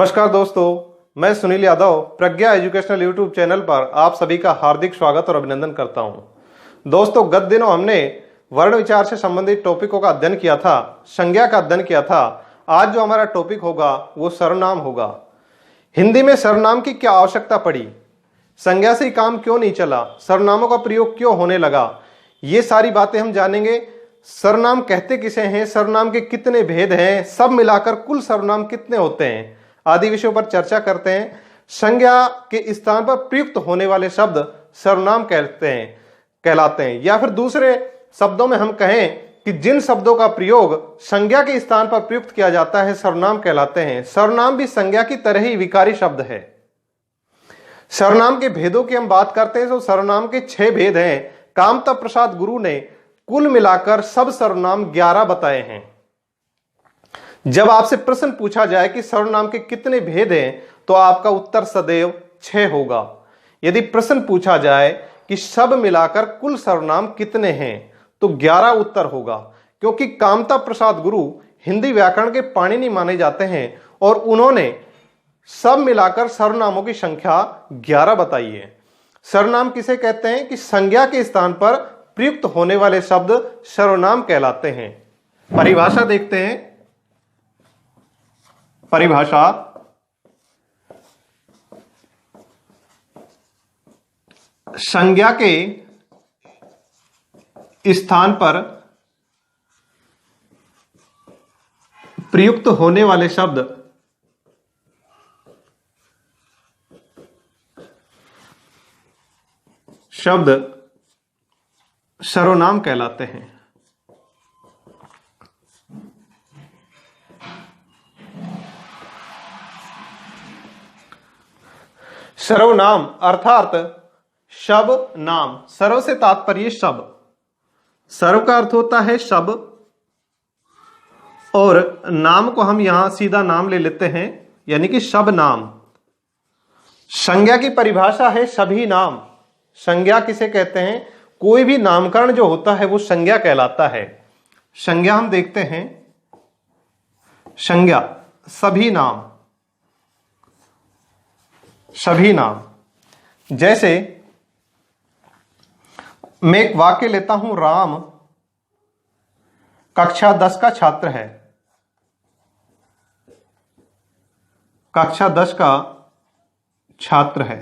नमस्कार दोस्तों, मैं सुनील यादव प्रज्ञा एजुकेशनल यूट्यूब चैनल पर आप सभी का हार्दिक स्वागत और अभिनंदन करता हूं। दोस्तों, गत दिनों हमने वर्ण विचार से संबंधित टॉपिकों का अध्ययन किया था, संज्ञा का अध्ययन किया था। आज जो हमारा टॉपिक होगा वो सर्वनाम होगा। हिंदी में सर्वनाम की क्या आवश्यकता पड़ी, संज्ञा से ही काम क्यों नहीं चला, सर्वनामों का प्रयोग क्यों होने लगा, ये सारी बातें हम जानेंगे। सर्वनाम कहते किसे हैं, सर्वनाम के कितने भेद हैं, सब मिलाकर कुल सर्वनाम कितने होते हैं, आदि विषयों पर चर्चा करते हैं। संज्ञा के स्थान पर प्रयुक्त होने वाले शब्द सर्वनाम कहलाते हैं, या फिर दूसरे शब्दों में हम कहें कि जिन शब्दों का प्रयोग संज्ञा के स्थान पर प्रयुक्त किया जाता है सर्वनाम कहलाते हैं। सर्वनाम भी संज्ञा की तरह ही विकारी शब्द है। सर्वनाम के भेदों की हम बात करते हैं तो सर्वनाम के 6 भेद हैं। कामता प्रसाद गुरु ने कुल मिलाकर सब सर्वनाम 11 बताए हैं। जब आपसे प्रश्न पूछा जाए कि सर्वनाम के कितने भेद हैं तो आपका उत्तर सदैव 6 होगा। यदि प्रश्न पूछा जाए कि सब मिलाकर कुल सर्वनाम कितने हैं तो 11 उत्तर होगा, क्योंकि कामता प्रसाद गुरु हिंदी व्याकरण के पाणिनि माने जाते हैं और उन्होंने सब मिलाकर सर्वनामों की संख्या 11 बताई है। सर्वनाम किसे कहते हैं कि संज्ञा के स्थान पर प्रयुक्त होने वाले शब्द सर्वनाम कहलाते हैं। परिभाषा देखते हैं। परिभाषा संज्ञा के स्थान पर प्रयुक्त होने वाले शब्द सर्वनाम कहलाते हैं। सर्वनाम अर्थात शब नाम। सर्व से तात्पर्य शब। सर्व का अर्थ होता है शब, और नाम को हम यहां सीधा नाम ले लेते हैं, यानी कि शब नाम। संज्ञा की परिभाषा है सभी नाम। संज्ञा किसे कहते हैं? कोई भी नामकरण जो होता है वो संज्ञा कहलाता है। संज्ञा हम देखते हैं। संज्ञा सभी नाम। सभी नाम, जैसे मैं एक वाक्य लेता हूं, राम कक्षा 10 का छात्र है। कक्षा 10 का छात्र है।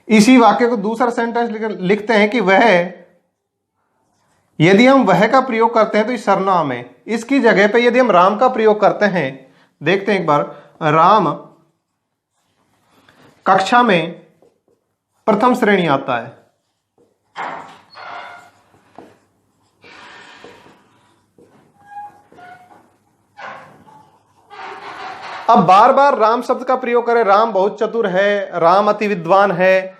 इसी वाक्य को दूसरा सेंटेंस लिखते हैं कि वह, यदि हम वह का प्रयोग करते हैं तो ये सर्वनाम है। इसकी जगह पे यदि हम राम का प्रयोग करते हैं, देखते हैं एक बार, राम कक्षा में प्रथम श्रेणी आता है। अब बार बार राम शब्द का प्रयोग करें, राम बहुत चतुर है, राम अति विद्वान है,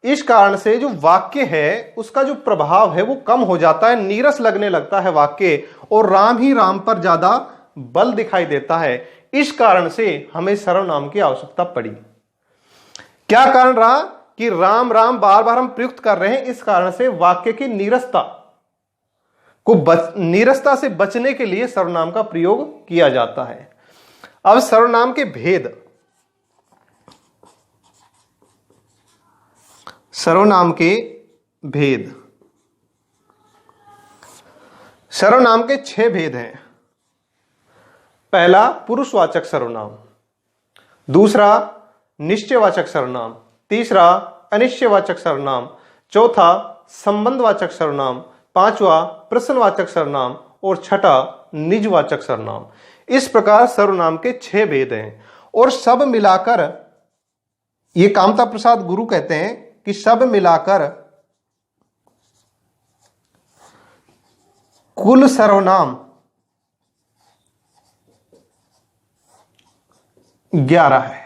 इस कारण से जो वाक्य है उसका जो प्रभाव है वो कम हो जाता है, नीरस लगने लगता है वाक्य, और राम ही राम पर ज्यादा बल दिखाई देता है। इस कारण से हमें सर्वनाम की आवश्यकता पड़ी। क्या कारण रहा कि राम राम बार बार हम प्रयुक्त कर रहे हैं, इस कारण से वाक्य की नीरसता से बचने के लिए सर्वनाम का प्रयोग किया जाता है। अब सर्वनाम के भेद। सर्वनाम के भेद। सर्वनाम के 6 भेद हैं। पहला पुरुषवाचक सर्वनाम, दूसरा निश्चयवाचक सर्वनाम, तीसरा अनिश्चयवाचक सर्वनाम, चौथा संबंधवाचक सर्वनाम, पांचवा प्रश्नवाचक सर्वनाम और छठा निजवाचक सर्वनाम। इस प्रकार सर्वनाम के 6 भेद हैं, और सब मिलाकर, ये कामता प्रसाद गुरु कहते हैं कि सब मिलाकर कुल सर्वनाम 11 है।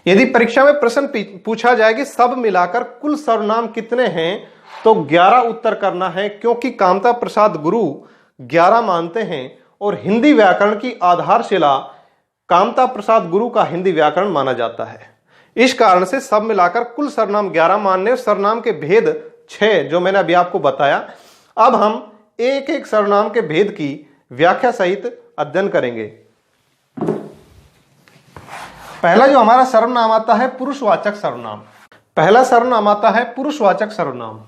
यदि परीक्षा में प्रश्न पूछा जाए कि सब मिलाकर कुल सर्वनाम कितने हैं तो 11 उत्तर करना है, क्योंकि कामता प्रसाद गुरु 11 मानते हैं और हिंदी व्याकरण की आधारशिला कामता प्रसाद गुरु का हिंदी व्याकरण माना जाता है। इस कारण से सब मिलाकर कुल सर्वनाम 11 मानने, और सर्वनाम के भेद 6 जो मैंने अभी आपको बताया। अब हम एक एक सर्वनाम के भेद की व्याख्या सहित अध्ययन करेंगे। पहला जो हमारा सर्वनाम आता है पुरुषवाचक सर्वनाम। पहला सर्वनाम आता है पुरुषवाचक सर्वनाम।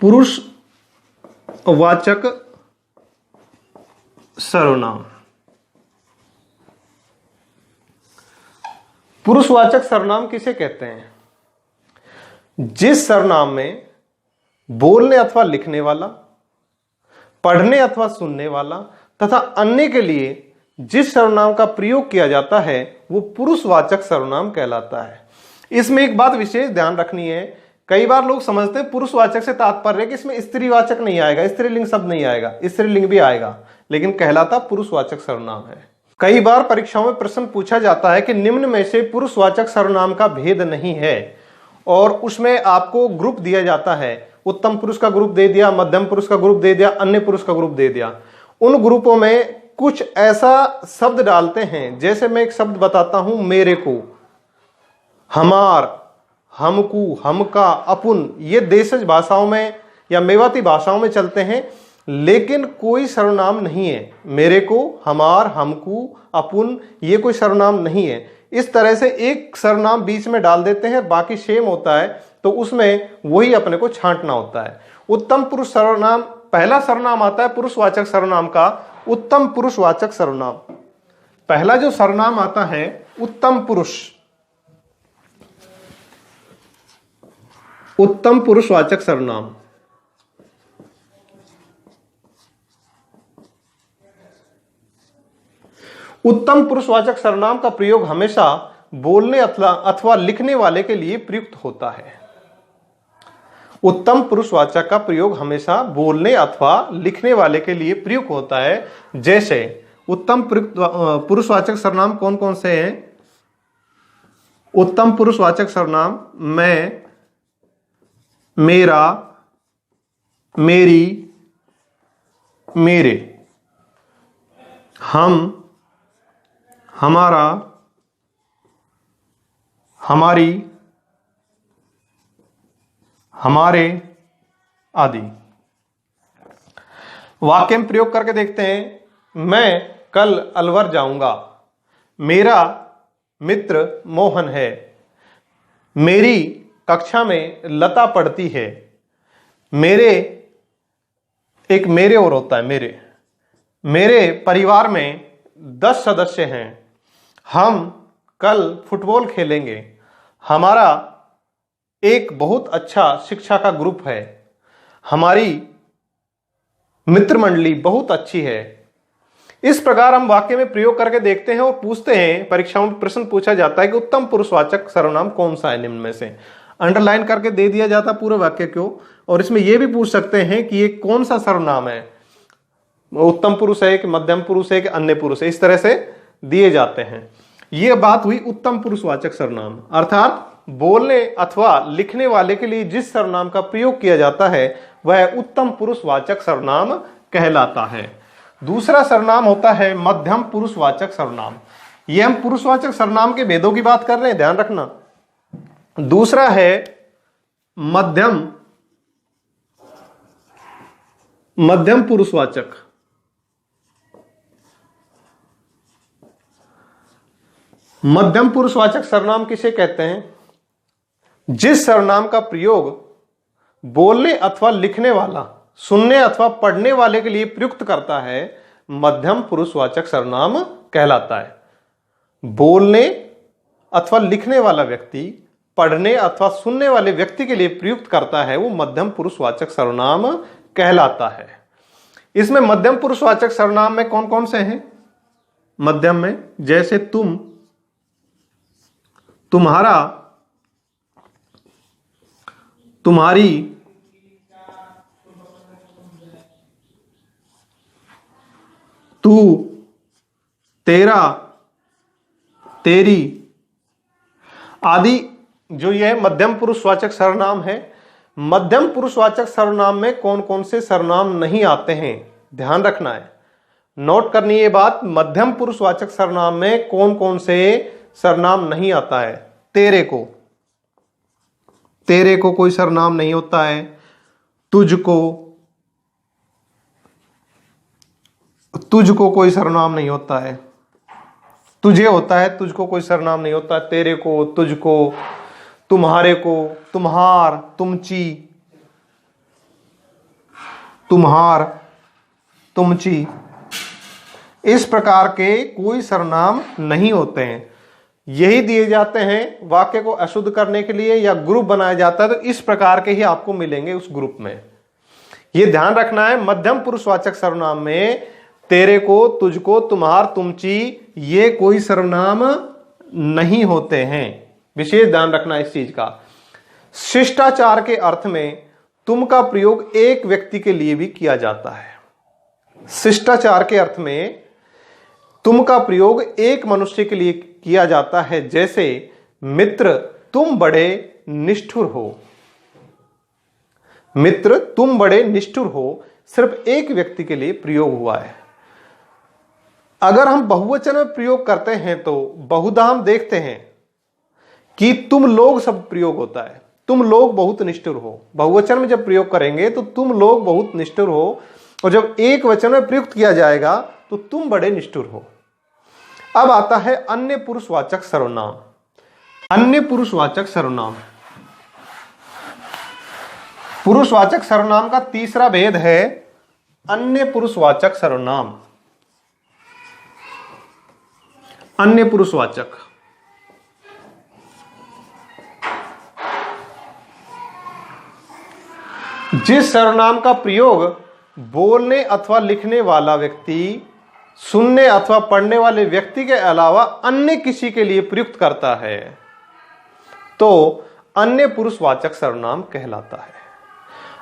पुरुषवाचक सर्वनाम। पुरुषवाचक सर्वनाम किसे कहते हैं? जिस सर्वनाम में बोलने अथवा लिखने वाला, पढ़ने अथवा सुनने वाला तथा अन्य के लिए जिस सर्वनाम का प्रयोग किया जाता है वो पुरुषवाचक सर्वनाम कहलाता है। इसमें एक बात विशेष ध्यान रखनी है, कई बार लोग समझते हैं पुरुषवाचक से तात्पर्य कि इसमें स्त्रीवाचक नहीं आएगा, स्त्रीलिंग शब्द नहीं आएगा, स्त्रीलिंग भी आएगा, लेकिन कहलाता पुरुषवाचक सर्वनाम है। कई बार परीक्षाओं में प्रश्न पूछा जाता है कि निम्न में से पुरुषवाचक सर्वनाम का भेद नहीं है, और उसमें आपको ग्रुप दिया जाता है, उत्तम पुरुष का ग्रुप दे दिया, मध्यम पुरुष का ग्रुप दे दिया, अन्य पुरुष का ग्रुप दे दिया। उन ग्रुपों में कुछ ऐसा शब्द डालते हैं, जैसे मैं एक शब्द बताता हूं, मेरे को, हमार, हमकू, हमका, अपुन, ये देशज भाषाओं में या मेवाती भाषाओं में चलते हैं, लेकिन कोई सर्वनाम नहीं है। मेरे को, हमार, हमकू, अपुन, ये कोई सर्वनाम नहीं है। इस तरह से एक सर्वनाम बीच में डाल देते हैं, बाकी सेम होता है, तो उसमें वही अपने को छांटना होता है। उत्तम पुरुष सर्वनाम, पहला सर्वनाम आता है पुरुषवाचक सर्वनाम का उत्तम पुरुषवाचक सर्वनाम। पहला जो सर्वनाम आता है उत्तम पुरुष, उत्तम पुरुषवाचक सर्वनाम। उत्तम पुरुषवाचक सर्वनाम का प्रयोग हमेशा बोलने अथवा लिखने वाले के लिए प्रयुक्त होता है। उत्तम पुरुषवाचक का प्रयोग हमेशा बोलने अथवा लिखने वाले के लिए प्रयुक्त होता है। जैसे उत्तम पुरुषवाचक सर्वनाम कौन कौन से हैं? उत्तम पुरुषवाचक सर्वनाम मैं, मेरा, मेरी, मेरे, हम, हमारा, हमारी, हमारे आदि। वाक्य में प्रयोग करके देखते हैं। मैं कल अलवर जाऊंगा। मेरा मित्र मोहन है। मेरी कक्षा में लता पढ़ती है। मेरे, एक मेरे और होता है, मेरे परिवार में 10 सदस्य हैं। हम कल फुटबॉल खेलेंगे। हमारा एक बहुत अच्छा शिक्षा का ग्रुप है। हमारी मित्र मंडली बहुत अच्छी है। इस प्रकार हम वाक्य में प्रयोग करके देखते हैं और पूछते हैं, परीक्षाओं में प्रश्न पूछा जाता है कि उत्तम पुरुषवाचक सर्वनाम कौन सा है निम्न में से। अंडरलाइन करके दे दिया जाता पूरे वाक्य को, और इसमें यह भी पूछ सकते हैं कि ये कौन सा सर्वनाम है, उत्तम पुरुष है कि मध्यम पुरुष है कि अन्य पुरुष है, इस तरह से दिए जाते हैं। यह बात हुई उत्तम पुरुषवाचक सर्वनाम, अर्थात बोलने अथवा लिखने वाले के लिए जिस सर्वनाम का प्रयोग किया जाता है वह उत्तम पुरुषवाचक सर्वनाम कहलाता है। दूसरा सर्वनाम होता है मध्यम पुरुषवाचक सर्वनाम। यह हम पुरुषवाचक सर्वनाम के भेदों की बात कर रहे हैं, ध्यान रखना। दूसरा है मध्यम पुरुषवाचक। मध्यम पुरुषवाचक सर्वनाम किसे कहते हैं? जिस सर्वनाम का प्रयोग बोलने अथवा लिखने वाला, सुनने अथवा पढ़ने वाले के लिए प्रयुक्त करता है, मध्यम पुरुषवाचक सर्वनाम कहलाता है। बोलने अथवा लिखने वाला व्यक्ति पढ़ने अथवा सुनने वाले व्यक्ति के लिए प्रयुक्त करता है, वो मध्यम पुरुषवाचक सर्वनाम कहलाता है। इसमें मध्यम पुरुषवाचक सर्वनाम में कौन कौन से हैं? मध्यम में जैसे तुम, तुम्हारा, तुम्हारी, तू, तेरा, तेरी आदि। जो यह मध्यम पुरुषवाचक सर्वनाम है, मध्यम पुरुषवाचक सर्वनाम में कौन कौन से सर्वनाम नहीं आते हैं, ध्यान रखना है, नोट करनी ये बात। मध्यम पुरुषवाचक सर्वनाम में कौन कौन से सर्वनाम नहीं आता है? तेरे को कोई सर्वनाम नहीं होता है। तुझको, तुझको कोई सर्वनाम नहीं होता है, तुझे होता है, तुझको कोई सर्वनाम नहीं होता। तेरे को, तुझको, तुम्हारे को, तुम्हार, तुमची, तुम्हार, तुमची, इस प्रकार के कोई सर्वनाम नहीं होते हैं। यही दिए जाते हैं वाक्य को अशुद्ध करने के लिए, या ग्रुप बनाया जाता है तो इस प्रकार के ही आपको मिलेंगे उस ग्रुप में। यह ध्यान रखना है, मध्यम पुरुषवाचक सर्वनाम में तेरे को, तुझको, तुम्हार, तुमची ये कोई सर्वनाम नहीं होते हैं। विशेष ध्यान रखना इस चीज का। शिष्टाचार के अर्थ में तुम का प्रयोग एक व्यक्ति के लिए भी किया जाता है। शिष्टाचार के अर्थ में तुम का प्रयोग एक मनुष्य के लिए किया जाता है, जैसे मित्र तुम बड़े निष्ठुर हो। मित्र तुम बड़े निष्ठुर हो सिर्फ एक व्यक्ति के लिए प्रयोग हुआ है। अगर हम बहुवचन में प्रयोग करते हैं तो बहुधा हम देखते हैं कि तुम लोग सब प्रयोग होता है, तुम लोग बहुत निष्ठुर हो। बहुवचन में जब प्रयोग करेंगे तो तुम लोग बहुत निष्ठुर हो, और जब एक वचन में प्रयुक्त किया जाएगा तो तुम बड़े निष्ठुर हो। अब आता है अन्य पुरुषवाचक सर्वनाम। अन्य पुरुषवाचक सर्वनाम, पुरुषवाचक सर्वनाम का तीसरा भेद है अन्य पुरुषवाचक सर्वनाम। अन्य पुरुषवाचक, जिस सर्वनाम का प्रयोग बोलने अथवा लिखने वाला व्यक्ति, सुनने अथवा पढ़ने वाले व्यक्ति के अलावा अन्य किसी के लिए प्रयुक्त करता है तो अन्य पुरुषवाचक सर्वनाम कहलाता है।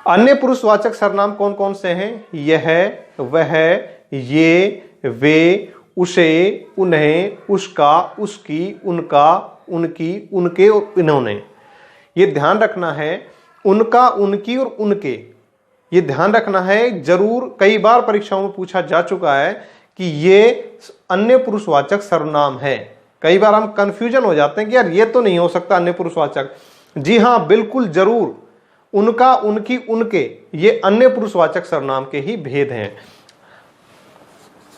अन्य पुरुषवाचक सर्वनाम कौन कौन से हैं? यह, वह, ये, वे, उसे, उन्हें, उसका, उसकी, उनका, उनकी, उनके और इन्होंने। ये ध्यान रखना है, उनका, उनकी और उनके, ये ध्यान रखना है। जरूर कई बार परीक्षाओं में पूछा जा चुका है कि ये अन्य पुरुषवाचक सर्वनाम है। कई बार हम कंफ्यूजन हो जाते हैं कि यार ये तो नहीं हो सकता अन्य पुरुषवाचक। जी हां, बिल्कुल जरूर, उनका, उनकी, उनके ये अन्य पुरुषवाचक सर्वनाम के ही भेद हैं।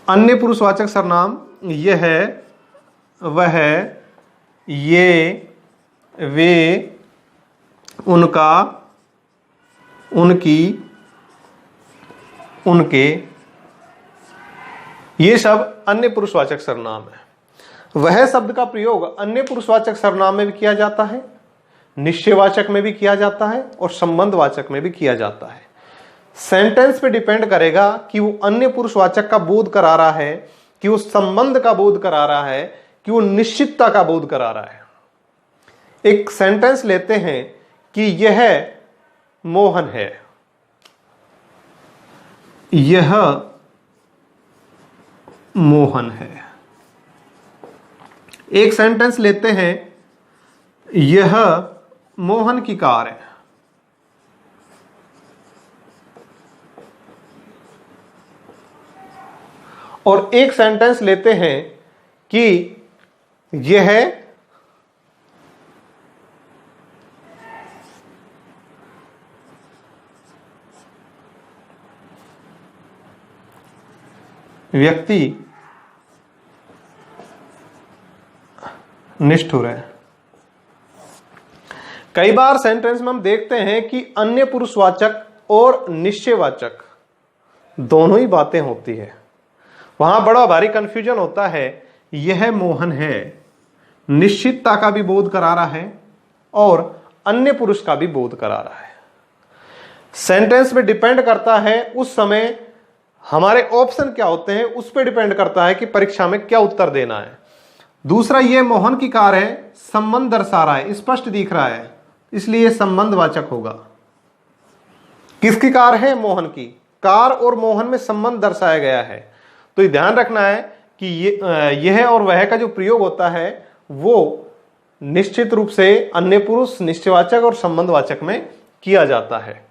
अन्य पुरुषवाचक सर्वनाम यह है, वह, ये, वे, उनका, उनकी, उनके, ये सब अन्य पुरुषवाचक सर्वनाम है। वह शब्द का प्रयोग अन्य पुरुषवाचक सर्वनाम में भी किया जाता है, निश्चयवाचक में भी किया जाता है और संबंधवाचक में भी किया जाता है। सेंटेंस पे डिपेंड करेगा कि वो अन्य पुरुषवाचक का बोध करा रहा है, कि वो संबंध का बोध करा रहा है, कि वो निश्चितता का बोध करा रहा है। एक सेंटेंस लेते हैं कि यह मोहन है, यह मोहन है। एक सेंटेंस लेते हैं, यह मोहन की कार है। और एक सेंटेंस लेते हैं कि यह व्यक्ति निष्ठुर है। कई बार सेंटेंस में हम देखते हैं कि अन्य पुरुषवाचक और निश्चयवाचक दोनों ही बातें होती है। वहां बड़ा भारी कंफ्यूजन होता है। यह मोहन है, निश्चितता का भी बोध करा रहा है और अन्य पुरुष का भी बोध करा रहा है। सेंटेंस पे डिपेंड करता है उस समय हमारे ऑप्शन क्या होते हैं, उस पर डिपेंड करता है कि परीक्षा में क्या उत्तर देना है। दूसरा, ये मोहन की कार है, संबंध दर्शा रहा है, स्पष्ट दिख रहा है, इसलिए संबंधवाचक होगा। किसकी कार है? मोहन की। कार और मोहन में संबंध दर्शाया गया है, तो ये ध्यान रखना है कि यह और वह का जो प्रयोग होता है वो निश्चित रूप से अन्य पुरुष, निश्चयवाचक और संबंधवाचक में किया जाता है।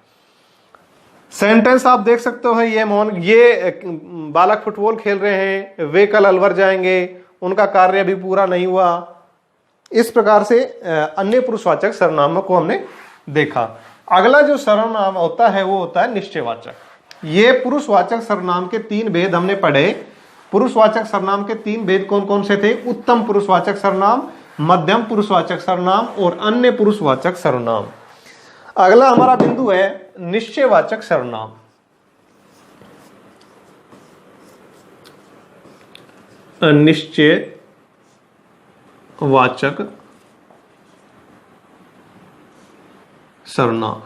सेंटेंस आप देख सकते हो, ये मोहन, ये बालक फुटबॉल खेल रहे हैं, वे कल अलवर जाएंगे, उनका कार्य अभी पूरा नहीं हुआ। इस प्रकार से अन्य पुरुषवाचक सर्वनामों को हमने देखा। अगला जो सर्वनाम होता है वो होता है निश्चयवाचक। ये पुरुषवाचक सर्वनाम के 3 भेद हमने पढ़े। पुरुषवाचक सर्वनाम के 3 भेद कौन कौन से थे? उत्तम पुरुषवाचक सर्वनाम, मध्यम पुरुषवाचक सर्वनाम और अन्य पुरुषवाचक सर्वनाम। अगला हमारा बिंदु है निश्चयवाचक सर्वनाम। निश्चयवाचक सर्वनाम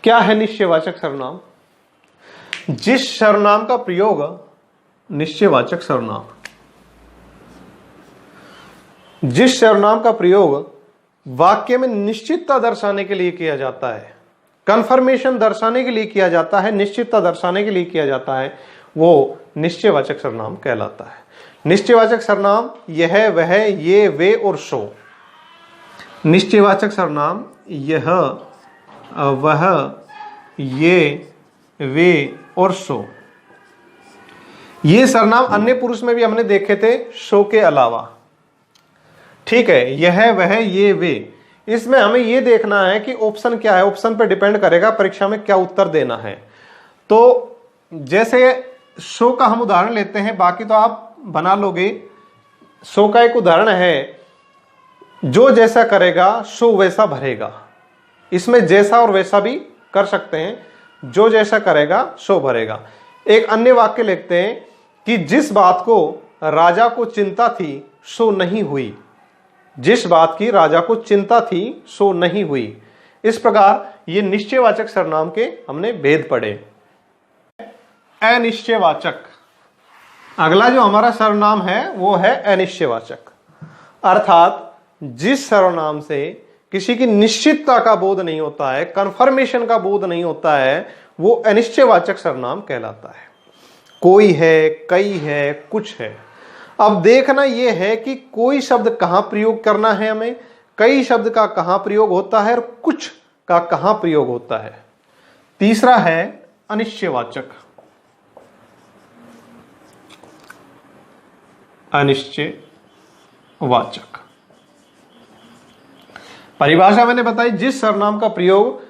क्या है? निश्चयवाचक सर्वनाम जिस सर्वनाम का प्रयोग निश्चयवाचक सर्वनाम, जिस सर्वनाम का प्रयोग वाक्य में निश्चितता दर्शाने के लिए किया जाता है, कंफर्मेशन दर्शाने के लिए किया जाता है, निश्चितता दर्शाने के लिए किया जाता है, वो निश्चयवाचक सर्वनाम कहलाता है। निश्चयवाचक सर्वनाम यह, वह, ये, वे और सो। निश्चयवाचक सर्वनाम यह, वह, ये, वे और सो। ये सर्वनाम अन्य पुरुष में भी हमने देखे थे, सो के अलावा। ठीक है, यह, वह, ये, वे। इसमें हमें यह देखना है कि ऑप्शन क्या है, ऑप्शन पर डिपेंड करेगा परीक्षा में क्या उत्तर देना है। तो जैसे सो का हम उदाहरण लेते हैं, बाकी तो आप बना लोगे। सो का एक उदाहरण है, जो जैसा करेगा सो वैसा भरेगा। इसमें जैसा और वैसा भी कर सकते हैं, जो जैसा करेगा सो भरेगा। एक अन्य वाक्य लिखते हैं कि जिस बात को राजा को चिंता थी सो नहीं हुई। जिस बात की राजा को चिंता थी सो नहीं हुई। इस प्रकार ये निश्चयवाचक सर्वनाम के हमने भेद पढ़े। अनिश्चयवाचक, अगला जो हमारा सर्वनाम है वो है अनिश्चयवाचक। अर्थात जिस सर्वनाम से किसी की निश्चितता का बोध नहीं होता है, कंफर्मेशन का बोध नहीं होता है, वो अनिश्चयवाचक सर्वनाम कहलाता है। कोई है, कई है, कुछ है। अब देखना यह है कि कोई शब्द कहां प्रयोग करना है हमें, कई शब्द का कहां प्रयोग होता है और कुछ का कहां प्रयोग होता है। तीसरा है अनिश्चयवाचक। अनिश्चयवाचक परिभाषा मैंने बताई, जिस सर्वनाम का प्रयोग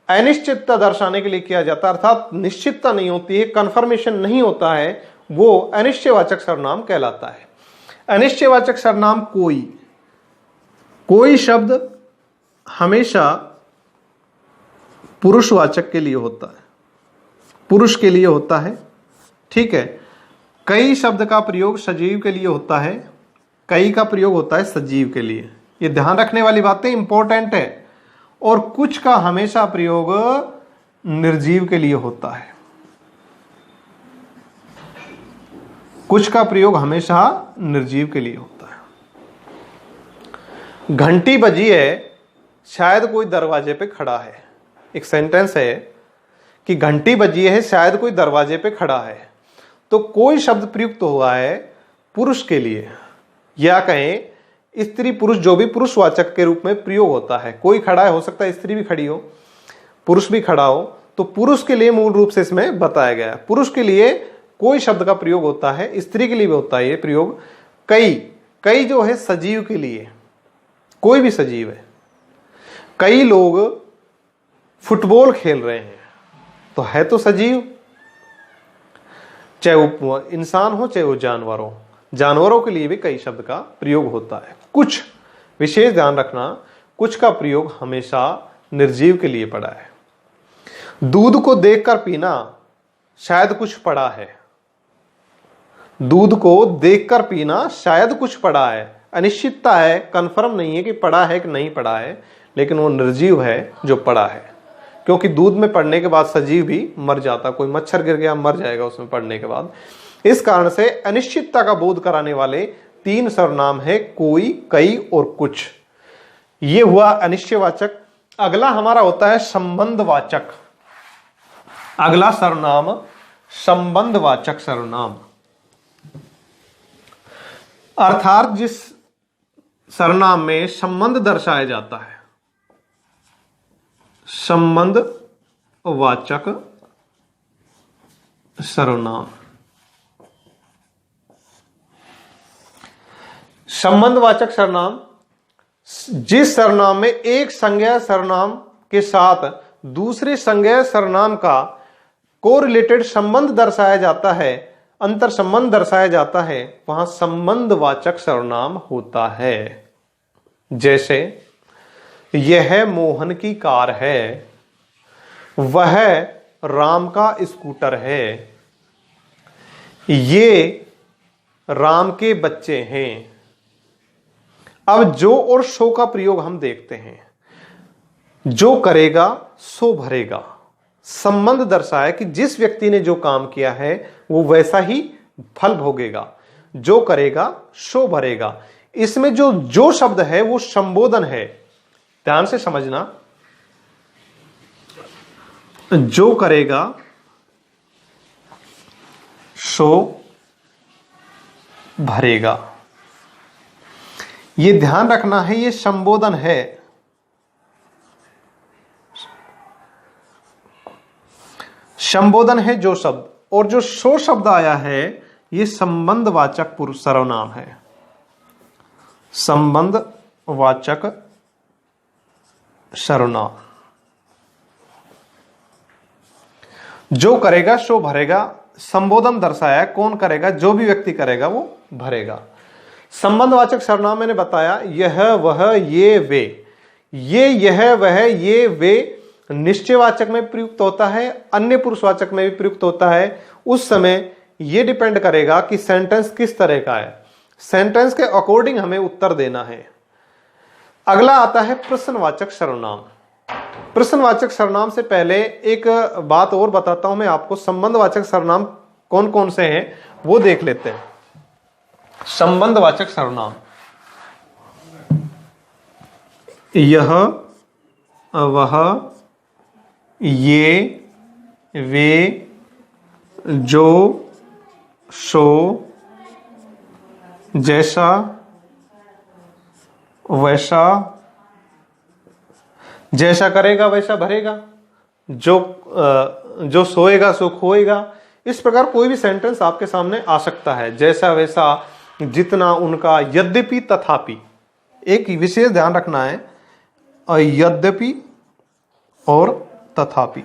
अनिश्चितता दर्शाने के लिए किया जाता है, अर्थात निश्चितता नहीं होती है, कंफर्मेशन नहीं होता है, वो अनिश्चयवाचक सर्वनाम कहलाता है। अनिश्चयवाचक सर्वनाम कोई शब्द हमेशा पुरुषवाचक के लिए होता है, पुरुष के लिए होता है। ठीक है, कई शब्द का प्रयोग सजीव के लिए होता है, कई का प्रयोग होता है सजीव के लिए। ये ध्यान रखने वाली बातें इंपॉर्टेंट है। और कुछ का हमेशा प्रयोग निर्जीव के लिए होता है। कुछ का प्रयोग हमेशा निर्जीव के लिए होता है। घंटी बजी है, शायद कोई दरवाजे पे खड़ा है। एक सेंटेंस है कि घंटी बजी है, शायद कोई दरवाजे पे खड़ा है। तो कोई शब्द प्रयुक्त हुआ है पुरुष के लिए, या कहें स्त्री पुरुष, जो भी पुरुषवाचक के रूप में प्रयोग होता है। कोई खड़ा है, हो सकता है स्त्री भी खड़ी हो, पुरुष भी खड़ा हो, तो पुरुष के लिए मूल रूप से इसमें बताया गया है। पुरुष के लिए कोई शब्द का प्रयोग होता है, स्त्री के लिए भी होता है ये प्रयोग। कई जो है सजीव के लिए, कोई भी सजीव है। कई लोग फुटबॉल खेल रहे हैं, तो है तो सजीव, चाहे वो इंसान हो चाहे वो जानवर हो। जानवरों के लिए भी कई शब्द का प्रयोग होता है। कुछ विशेष ध्यान रखना, कुछ का प्रयोग हमेशा निर्जीव के लिए पड़ा है। दूध को देखकर पीना, शायद कुछ पड़ा है। दूध को देखकर पीना, शायद कुछ पड़ा है। अनिश्चितता है, कंफर्म नहीं है कि पड़ा है कि नहीं पड़ा है, लेकिन वो निर्जीव है जो पड़ा है। क्योंकि दूध में पड़ने के बाद सजीव भी मर जाता, कोई मच्छर गिर गया मर जाएगा उसमें पड़ने के बाद। इस कारण से अनिश्चितता का बोध कराने वाले 3 सर्वनाम है, कोई, कई और कुछ। ये हुआ अनिश्चयवाचक। अगला हमारा होता है संबंधवाचक। अगला सर्वनाम संबंधवाचक सर्वनाम, अर्थात जिस सर्वनाम में संबंध दर्शाया जाता है। संबंधवाचक सर्वनाम। संबंधवाचक सर्वनाम जिस सर्वनाम में एक संज्ञा सर्वनाम के साथ दूसरे संज्ञेय सर्वनाम का कोरिलेटेड संबंध दर्शाया जाता है, अंतर संबंध दर्शाया जाता है, वहां संबंधवाचक सर्वनाम होता है। जैसे यह मोहन की कार है, वह राम का स्कूटर है, ये राम के बच्चे हैं। अब जो और सो का प्रयोग हम देखते हैं। जो करेगा सो भरेगा, संबंध दर्शाया कि जिस व्यक्ति ने जो काम किया है वो वैसा ही फल भोगेगा। जो करेगा सो भरेगा, इसमें जो शब्द है वो संबोधन है, ध्यान से समझना। जो करेगा सो भरेगा, ये ध्यान रखना है, ये संबोधन है। संबोधन है जो शब्द, और जो सो शब्द आया है ये संबंधवाचक पुरुष सर्वनाम है। संबंधवाचक सर्वनाम। जो करेगा सो भरेगा, संबोधन दर्शाया कौन करेगा, जो भी व्यक्ति करेगा वो भरेगा। संबंधवाचक सर्वनाम मैंने बताया, यह वह ये वे। ये यह वह ये वे निश्चयवाचक में प्रयुक्त होता है, अन्य पुरुषवाचक में भी प्रयुक्त होता है। उस समय यह डिपेंड करेगा कि सेंटेंस किस तरह का है, सेंटेंस के अकॉर्डिंग हमें उत्तर देना है। अगला आता है प्रश्नवाचक सर्वनाम। प्रश्नवाचक सर्वनाम से पहले एक बात और बताता हूं मैं आपको, संबंधवाचक सर्वनाम कौन कौन से हैं वो देख लेते हैं। संबंधवाचक सर्वनाम, यह वह ये वे जो सो जैसा वैसा, जैसा करेगा वैसा भरेगा, जो सोएगा सो खोएगा। इस प्रकार कोई भी सेंटेंस आपके सामने आ सकता है, जैसा वैसा, जितना उनका, यद्यपि तथापि। एक विशेष ध्यान रखना है, यद्यपि और तथापि।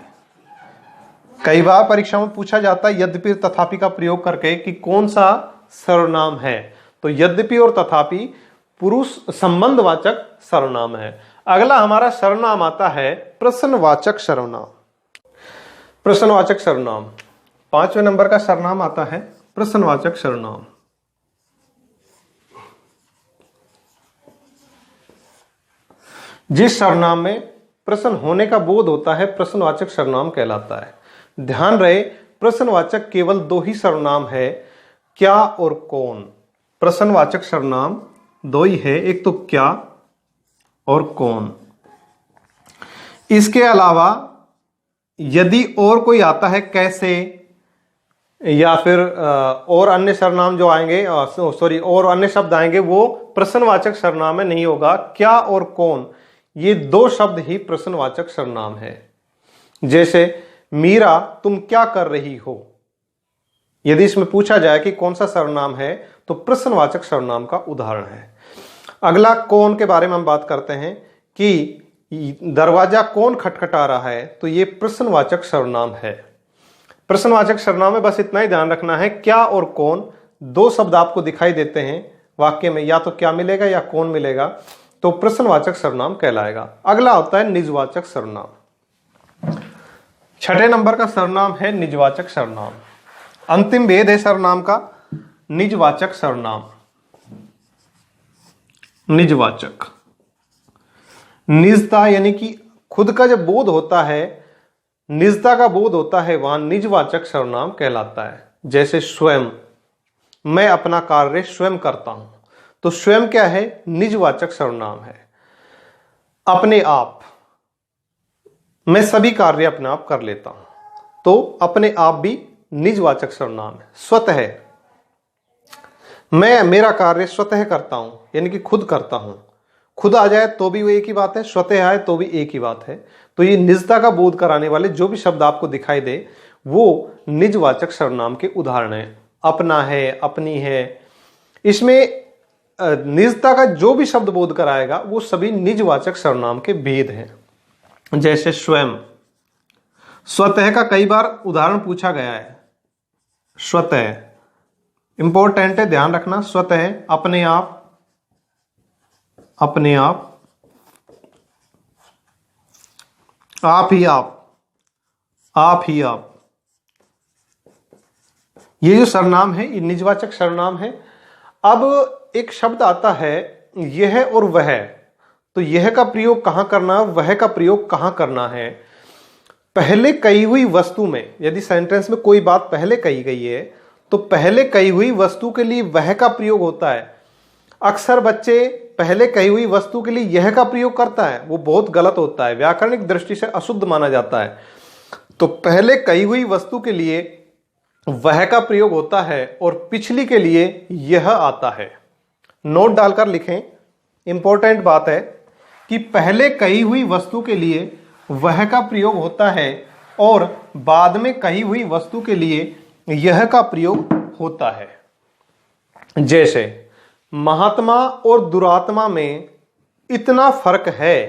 कई बार परीक्षा में पूछा जाता है यद्यपि और तथापि का प्रयोग करके कि कौन सा सर्वनाम है, तो यद्यपि और तथापि पुरुष संबंधवाचक सर्वनाम है। अगला हमारा सर्वनाम आता है प्रश्नवाचक सर्वनाम। प्रश्नवाचक सर्वनाम 5वें नंबर का सर्वनाम आता है प्रश्नवाचक सर्वनाम। जिस सर्वनाम में प्रश्न होने का बोध होता है प्रश्नवाचक सर्वनाम कहलाता है। ध्यान रहे, प्रश्नवाचक केवल दो ही सर्वनाम है, क्या और कौन। प्रश्नवाचक सर्वनाम दो ही है, एक तो क्या और कौन। इसके अलावा यदि और कोई आता है कैसे, या फिर और अन्य सर्वनाम जो आएंगे, और अन्य शब्द आएंगे, वो प्रश्नवाचक सर्वनाम में नहीं होगा। क्या और कौन ये दो शब्द ही प्रश्नवाचक सर्वनाम है। जैसे मीरा तुम क्या कर रही हो, यदि इसमें पूछा जाए कि कौन सा सर्वनाम है तो प्रश्नवाचक सर्वनाम का उदाहरण है। अगला कौन के बारे में हम बात करते हैं कि दरवाजा कौन खटखटा रहा है, तो ये प्रश्नवाचक सर्वनाम है। प्रश्नवाचक सर्वनाम में बस इतना ही ध्यान रखना है, क्या और कौन दो शब्द आपको दिखाई देते हैं वाक्य में, या तो क्या मिलेगा या कौन मिलेगा, तो प्रश्नवाचक सर्वनाम कहलाएगा। अगला होता है निजवाचक सर्वनाम। 6ठे नंबर का सर्वनाम है निजवाचक सर्वनाम। अंतिम भेद है सर्वनाम का निजवाचक सर्वनाम। निजवाचक, निजता यानी कि खुद का जब बोध होता है, निजता का बोध होता है, वहां निजवाचक सर्वनाम कहलाता है। जैसे स्वयं, मैं अपना कार्य स्वयं करता हूं, तो स्वयं क्या है, निजवाचक सर्वनाम है। अपने आप, मैं सभी कार्य अपने आप कर लेता हूं, तो अपने आप भी निजवाचक सर्वनाम है। स्वतः, मैं मेरा कार्य स्वतः करता हूं, यानी कि खुद करता हूं। खुद आ जाए तो भी वो एक ही बात है, स्वतः आए तो भी एक ही बात है। तो ये निजता का बोध कराने वाले जो भी शब्द आपको दिखाई दे वो निजवाचक सर्वनाम के उदाहरण है। अपना है, अपनी है, इसमें निजता का जो भी शब्द बोध कराएगा वो सभी निजवाचक सर्वनाम के भेद हैं। जैसे स्वयं, स्वतः का कई बार उदाहरण पूछा गया है। स्वतः इंपॉर्टेंट है, ध्यान रखना। स्वतः अपने आप, अपने आप, आप ही आप ही आप। ये जो सर्वनाम है ये निजवाचक सर्वनाम है। अब एक शब्द आता है यह और वह, तो यह का प्रयोग कहां करना है, वह का प्रयोग कहां करना है। पहले कही हुई वस्तु में, यदि सेंटेंस में कोई बात पहले कही गई है तो पहले कही हुई वस्तु के लिए वह का प्रयोग होता है। अक्सर बच्चे पहले कही हुई वस्तु के लिए यह का प्रयोग करता है, वो बहुत गलत होता है, व्याकरणिक दृष्टि से अशुद्ध माना जाता है। तो पहले कही हुई वस्तु के लिए वह का प्रयोग होता है और पिछली के लिए यह आता है। नोट डालकर लिखें, इंपॉर्टेंट बात है कि पहले कही हुई वस्तु के लिए वह का प्रयोग होता है और बाद में कही हुई वस्तु के लिए यह का प्रयोग होता है। जैसे महात्मा और दुरात्मा में इतना फर्क है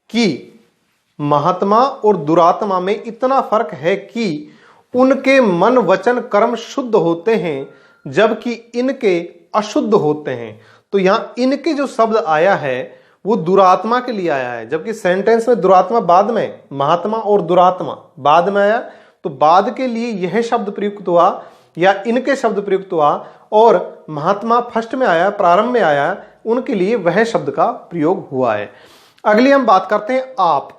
कि, महात्मा और दुरात्मा में इतना फर्क है कि उनके मन वचन कर्म शुद्ध होते हैं जबकि इनके अशुद्ध होते हैं। तो यहां इनके जो शब्द आया है वो दुरात्मा के लिए आया है, जबकि सेंटेंस में दुरात्मा बाद में, महात्मा और दुरात्मा बाद में आया, तो बाद के लिए यह शब्द प्रयुक्त हुआ या इनके शब्द प्रयुक्त हुआ, और महात्मा फर्स्ट में आया, प्रारंभ में आया, उनके लिए वह शब्द का प्रयोग हुआ है। अगली हम बात करते हैं आप।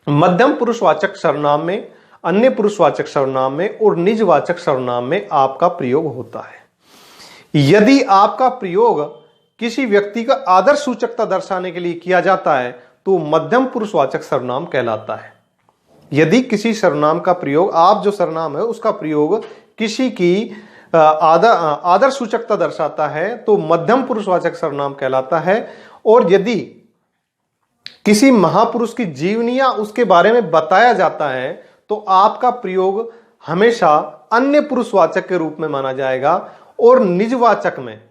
मध्यम पुरुषवाचक सर्वनाम में, अन्य पुरुषवाचक सर्वनाम में और निजवाचक सर्वनाम में आपका प्रयोग होता है। यदि आपका प्रयोग किसी व्यक्ति का आदर सूचकता दर्शाने के लिए किया जाता है तो मध्यम पुरुषवाचक सर्वनाम कहलाता है। यदि किसी सर्वनाम का प्रयोग, आप जो सर्वनाम है उसका प्रयोग किसी की आदर सूचकता दर्शाता है तो मध्यम पुरुषवाचक सर्वनाम कहलाता है। और यदि किसी महापुरुष की जीवनी या उसके बारे में बताया जाता है तो आपका प्रयोग हमेशा अन्य पुरुषवाचक के रूप में माना जाएगा। और निजवाचक में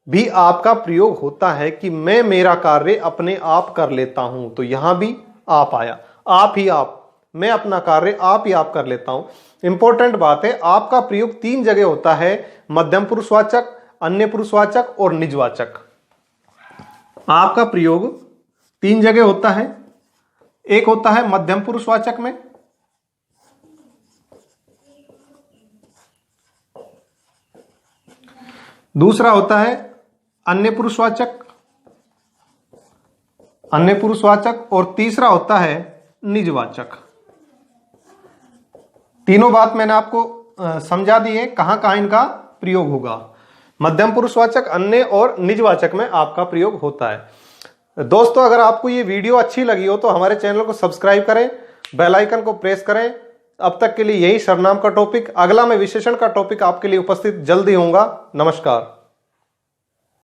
भी आपका प्रयोग होता है कि मैं मेरा कार्य अपने आप कर लेता हूं, तो यहां भी आप आया, आप ही आप, मैं अपना कार्य आप ही आप कर लेता हूं। इंपॉर्टेंट बात है, आपका प्रयोग 3 जगह होता है, मध्यम पुरुषवाचक, अन्य पुरुषवाचक और निजवाचक। आपका प्रयोग 3 जगह होता है। एक होता है मध्यम पुरुषवाचक में, दूसरा होता है अन्य पुरुषवाचक, और तीसरा होता है निजवाचक। तीनों बात मैंने आपको समझा दी है, कहां कहां इनका प्रयोग होगा। मध्यम पुरुषवाचक, अन्य और निजवाचक में आपका प्रयोग होता है। दोस्तों, अगर आपको ये वीडियो अच्छी लगी हो तो हमारे चैनल को सब्सक्राइब करें, बेल आइकन को प्रेस करें। अब तक के लिए यही सर्वनाम का टॉपिक, अगला मैं विशेषण का टॉपिक आपके लिए उपस्थित जल्दी होऊंगा। नमस्कार।